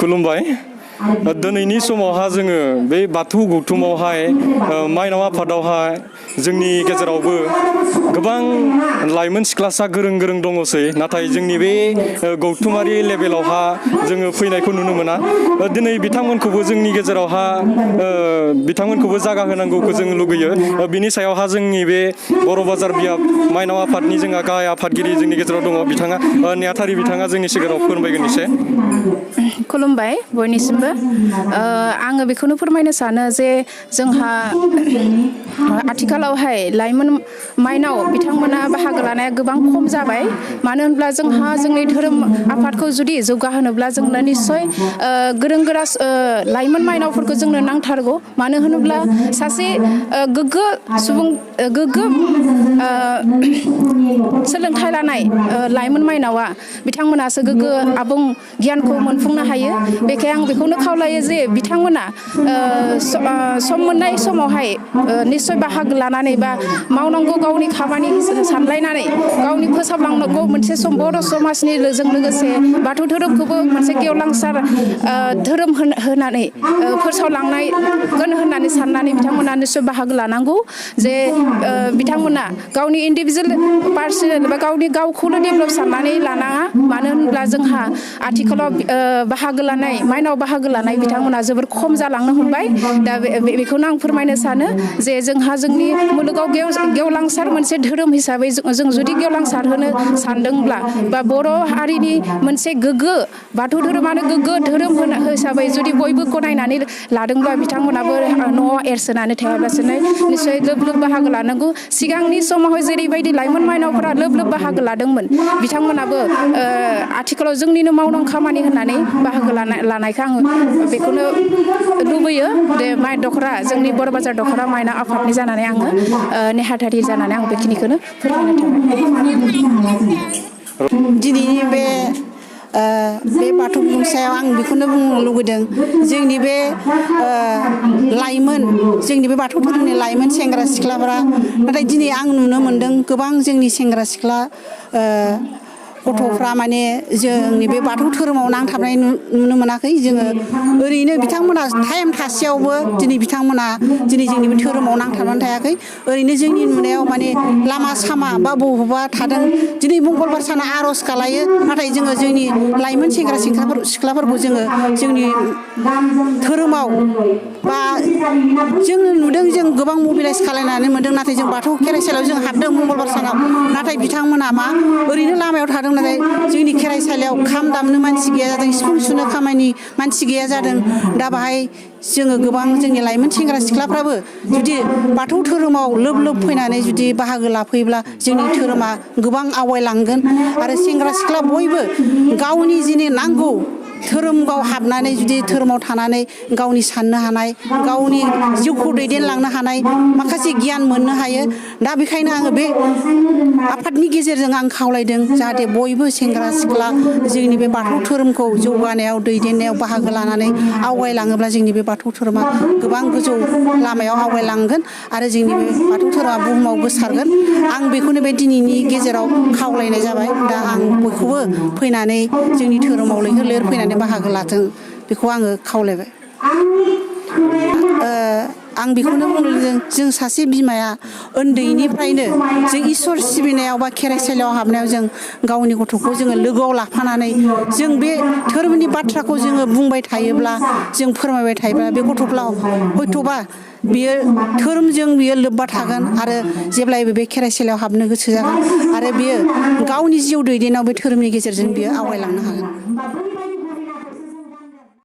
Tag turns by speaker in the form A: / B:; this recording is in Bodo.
A: खुलुमबाय दिनैनि समावहा जोङो बे बाथौ गौथुमावहाय माइनाव आफादावहाय जोंनि गेजेरावबो गोबां लाइमोन सिख्लासा गोरों गोरों दङसै नाथाय जोंनि बे गौथुमारि लेभेलावहा जोङो फैनायखौ नुनो मोना दिनै बिथांमोनखौबो जोंनि गेजेरावहा बिथांमोनखौबो जागा होनांगौखौ जों लुगैयो बिनि सायावहा जोंनि बे बर' बाजार बियाब माइनाव आफादनि जोंहा गाहाय आफादगिरि जोंनि गेजेराव दङ बिथाङा नेहाथारि बिथाङा जोंनि सिगाङाव फोरमायगोन एसे
B: खुलुमबाय बयनिसिमबो आङो बेखौनो फोरमायनो सानो जे जोंहा आथिखालावहाय लाइमोन माइनाव बिथांमोना बाहागो लानाया गोबां खम जाबाय मानो होनब्ला जोंहा जोंनि धोरोम आफादखौ जुदि जौगाहोनोब्ला जोंनो निस्सय गोरों गोरा लाइमोन माइनावफोरखौ जोंनो नांथारगौ मानो होनोब्ला सासे गोग्गो सुबुं गोग्गो सोलोंथाइ लानाय लाइमोन माइनावा बिथांमोनासो गोग्गो आबुं गियानखौ मोनफुंनो हायो बेखायनो आं बेखौनो खावलायो जे बिथांमोना सम मोननाय समावहाय निस्सय बाहागो लानानै बा मावनांगौ गावनि खामानि सानलायनानै गावनि फोसाबलांनांगौ मोनसे बर' समाजनि जों लोगोसे बाथौ धोरोमखौबो मोनसे गेवलांसार धोरोम होनानै फोसावलांनायगोन होननानै साननानै बिथांमोना निस्सय बाहागो लानांगौ जे बिथांमोना गावनि इन्डिभिजुवेल पार्सनेल बा गावनि गावखौनो डेभेलप साननानै लानाङा मानो होनब्ला जोंहा आथिखालाव बाहागो लानाय माइनाव बाहागो लानाय बिथांमोना जोबोर खम जालांनो हमबाय दा बेखौनो आं फोरमायनो सानो जे जोंहा जोंनि मुलुगाव गेवलांसार मोनसे धोरोम हिसाबै जों जुदि गेवलांसार होनो सानदोंब्ला बा बर' हारिनि मोनसे गोग्गो बाथौ धोरोमानो गोग्गो धोरोम हिसाबै जुदि बयबो गनायनानै लादोंब्ला बिथांमोनाबो न'आव एरसोनानै थायालासेनो निस्सय लोब लोब बाहागो लानांगौ सिगांनि समावहाय जेरैबायदि लाइमोन माइनावफोरा लोब लोब बाहागो लादोंमोन बिथांमोनाबो आथिखालाव जोंनिनो मावनां खामानि होननानै बाहागो लानायखौ आङो बेखौनो लुबैयो दे माइ दख'रा जोंनि बर' बाजार दख'रा माइनाव आफादनि जानानै आङो नेहाथारि जानानै आं बेखिनिखौनो फोरमायनो थाबाय
C: दिनैनि बे बाथौ बुंसायाव आं बेखौनो बुंनो लुगैदों जोंनि बे लाइमोन जोंनि बे बाथौ धोरोमनि लाइमोन सेंग्रा सिख्लाफोरा नाथाय दिनै आं नुनो मोनदों गोबां जोंनि सेंग्रा सिख्ला गथ'फ्रा माने जोंनि बे बाथौ धोरोमाव नांथाबनाय नुनो मोनाखै जोङो ओरैनो बिथांमोना टाइम थासेयावबो दिनै बिथांमोना दिनै जोंनि बे धोरोमाव नांथाबनानै थायाखै ओरैनो जोंनि नुनायाव माने लामा सामा बा बबेबा थादों दिनै मंगलबार साना आर'ज गालायो नाथाय जोङो जोंनि लाइमोन सेंग्रा सिख्लाफोरखौ जोङो जोंनि धोरोमाव बा जोङो नुदों जों गोबां मबिलाइस खालायनानै मोनदों नाथाय जों बाथौ खेराइसालियाव जों हाबदों मंगलबार सानाव नाथाय बिथांमोना मा ओरैनो लामायाव थादों नाथाय जोंनि खेराइसालियाव खाम दामनो मानसि गैया जादों सिफुं सुनो खामानि मानसि गैया जादों दा बाहाय जोङो गोबां जोंनि लाइमोन सेंग्रा सिख्लाफ्राबो जुदि बाथौ धोरोमाव लोब लोब फैनानै जुदि बाहागो लाफैब्ला जोंनि धोरोमा गोबां आवगायलांगोन आरो सेंग्रा सिख्ला बयबो गावनि जिनि नांगौ धोरोमाव हाबनानै जुदि धोरोमाव थानानै गावनि साननो हानाय गावनि जिउखौ दैदेनलांनो हानाय माखासे गियान मोननो हायो दा बेखायनो आङो बे आफादनि गेजेरजों आं खावलायदों जाहाथे बयबो सेंग्रा सिख्ला जोंनि बे बाथौ धोरोमखौ जौगानायाव दैदेननायाव बाहागो लानानै आवगायलाङोब्ला जोंनि बे बाथौ धोरोमा गोबां गोजौ लामायाव आवगायलांगोन आरो जोंनि बे बाथौ धोरोमा बुहुमाव गोसारगोन आं बेखौनो बे दिनैनि गेजेराव खावलायनाय जाबाय दा आं बयखौबो फैनानै जोंनि धोरोमाव लैहोर लैहोर फैनानै बाहागो लाथों बेखौ आङो खावलायबाय आं बेखौनो बुंदों जों सासे बिमाया उन्दैनिफ्रायनो जों इसोर सिबिनायाव बा खेराइसालियाव हाबनायाव जों गावनि गथ'खौ जोङो लोगोआव लाफानानै जों बे धोरोमनि बाथ्राखौ जोङो बुंबाय थायोब्ला जों फोरमायबाय थायोब्ला बे गथ'फ्रा हयथ'बा बियो धोरोमजों बियो लोब्बा थागोन आरो जेब्लायबो बे खेराइसालियाव हाबनो गोसो जागोन आरो बियो गावनि जिउ दैदेननायाव बे धोरोमनि गेजेरजों बियो आवगायलांनो हागोन